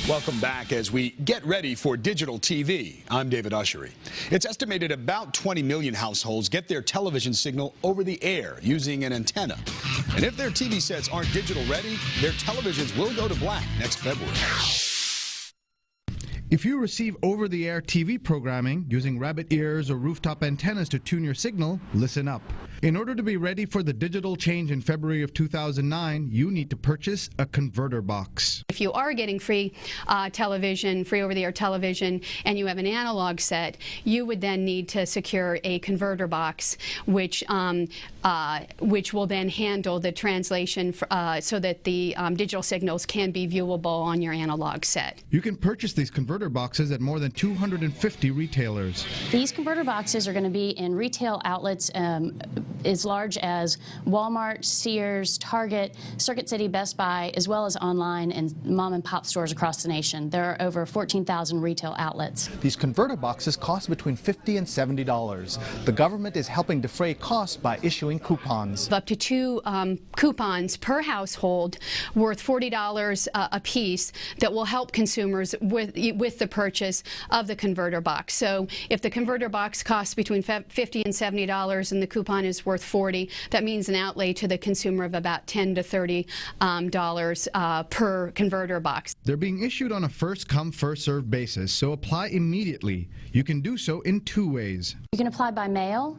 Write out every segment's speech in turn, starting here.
Welcome back as we get ready for digital TV. I'm David Ushery. It's estimated about 20 million households get their television signal over the air using an antenna. And if their TV sets aren't digital ready, their televisions will go to black next February. If you receive over-the-air TV programming using rabbit ears or rooftop antennas to tune your signal, listen up. In order to be ready for the digital change in February of 2009, you need to purchase a converter box. If you are getting free television, free over-the-air television, and you have an analog set, you would then need to secure a converter box, which will then handle the translation so that the digital signals can be viewable on your analog set. You can purchase these converter boxes at more than 250 retailers. These converter boxes are going to be in retail outlets as large as Walmart, Sears, Target, Circuit City, Best Buy, as well as online and mom and pop stores across the nation. There are over 14,000 retail outlets. These converter boxes cost between $50 and $70. The government is helping defray costs by issuing coupons. Up to 2 coupons per household worth $40 a piece that will help consumers with the purchase of the converter box. So if the converter box costs between $50 and $70 and the coupon is worth $40, that means an outlay to the consumer of about $10 to $30 per converter box. They're being issued on a first-come, first-served basis, so apply immediately. You can do so in 2 ways. You can apply by mail.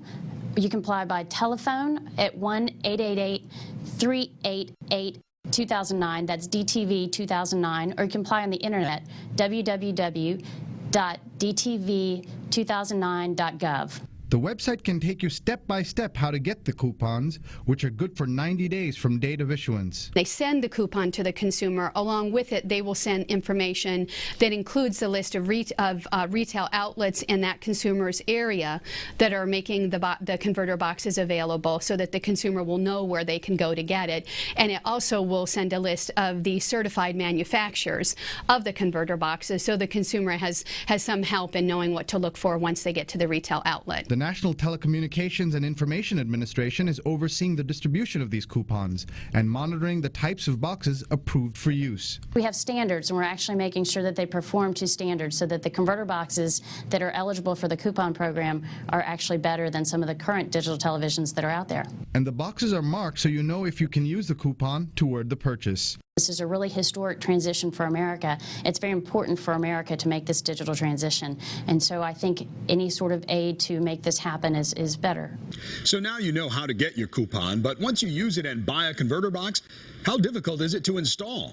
You can apply by telephone at 1-888-388-2009. That's DTV 2009. Or you can apply on the internet, www.dtv2009.gov. The website can take you step-by-step how to get the coupons, which are good for 90 days from date of issuance. They send the coupon to the consumer. Along with it, they will send information that includes the list of retail outlets in that consumer's area that are making the converter boxes available so that the consumer will know where they can go to get it. And it also will send a list of the certified manufacturers of the converter boxes so the consumer has some help in knowing what to look for once they get to the retail outlet. The National Telecommunications and Information Administration is overseeing the distribution of these coupons and monitoring the types of boxes approved for use. We have standards, and we're actually making sure that they perform to standards so that the converter boxes that are eligible for the coupon program are actually better than some of the current digital televisions that are out there. And the boxes are marked so you know if you can use the coupon toward the purchase. This is a really historic transition for America. It's very important for America to make this digital transition. And so I think any sort of aid to make this happen is better. So now you know how to get your coupon, but once you use it and buy a converter box, how difficult is it to install?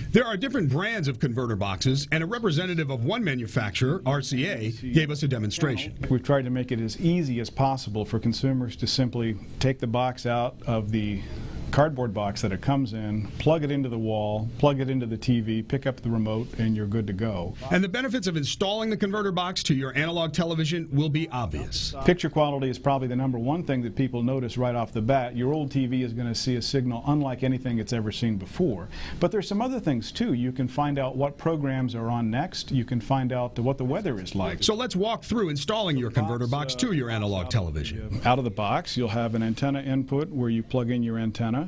There are different brands of converter boxes, and a representative of one manufacturer, RCA, gave us a demonstration. We've tried to make it as easy as possible for consumers to simply take the box out of the cardboard box that it comes in, plug it into the wall, plug it into the TV, pick up the remote, and you're good to go. And the benefits of installing the converter box to your analog television will be obvious. Picture quality is probably the #1 thing that people notice right off the bat. Your old TV is going to see a signal unlike anything it's ever seen before. But there's some other things too. You can find out what programs are on next. You can find out what the weather is like. So let's walk through installing your converter box to your analog television. Out of the box, you'll have an antenna input where you plug in your antenna.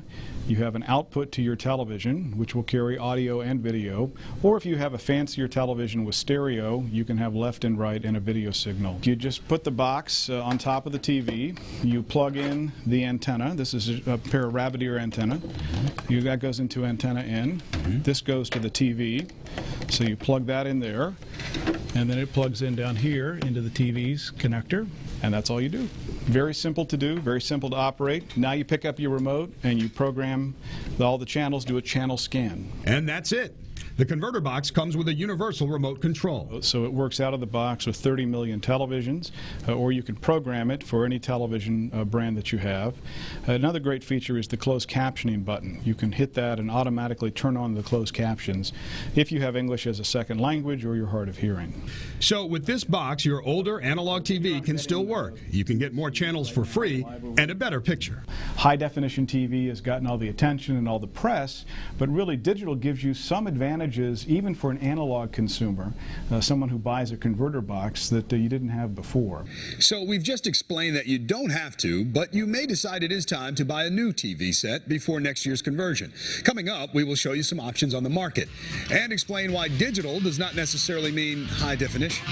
You have an output to your television, which will carry audio and video. Or if you have a fancier television with stereo, you can have left and right and a video signal. You just put the box on top of the TV. You plug in the antenna. This is a pair of rabbit ear antenna. That goes into antenna in. This goes to the TV. So you plug that in there. And then it plugs in down here into the TV's connector. And that's all you do. Very simple to do, very simple to operate. Now you pick up your remote and you program all the channels, do a channel scan. And that's it. The converter box comes with a universal remote control. So it works out of the box with 30 million televisions, or you can program it for any television brand that you have. Another great feature is the closed captioning button. You can hit that and automatically turn on the closed captions if you have English as a second language or you're hard of hearing. So with this box, your older analog TV can still work. You can get more channels for free and a better picture. High definition TV has gotten all the attention and all the press, but really digital gives you some advantage advantages, even for an analog consumer, someone who buys a converter box, that you didn't have before. So we've just explained that you don't have to, but you may decide it is time to buy a new TV set before next year's conversion. Coming up, we will show you some options on the market and explain why digital does not necessarily mean high definition.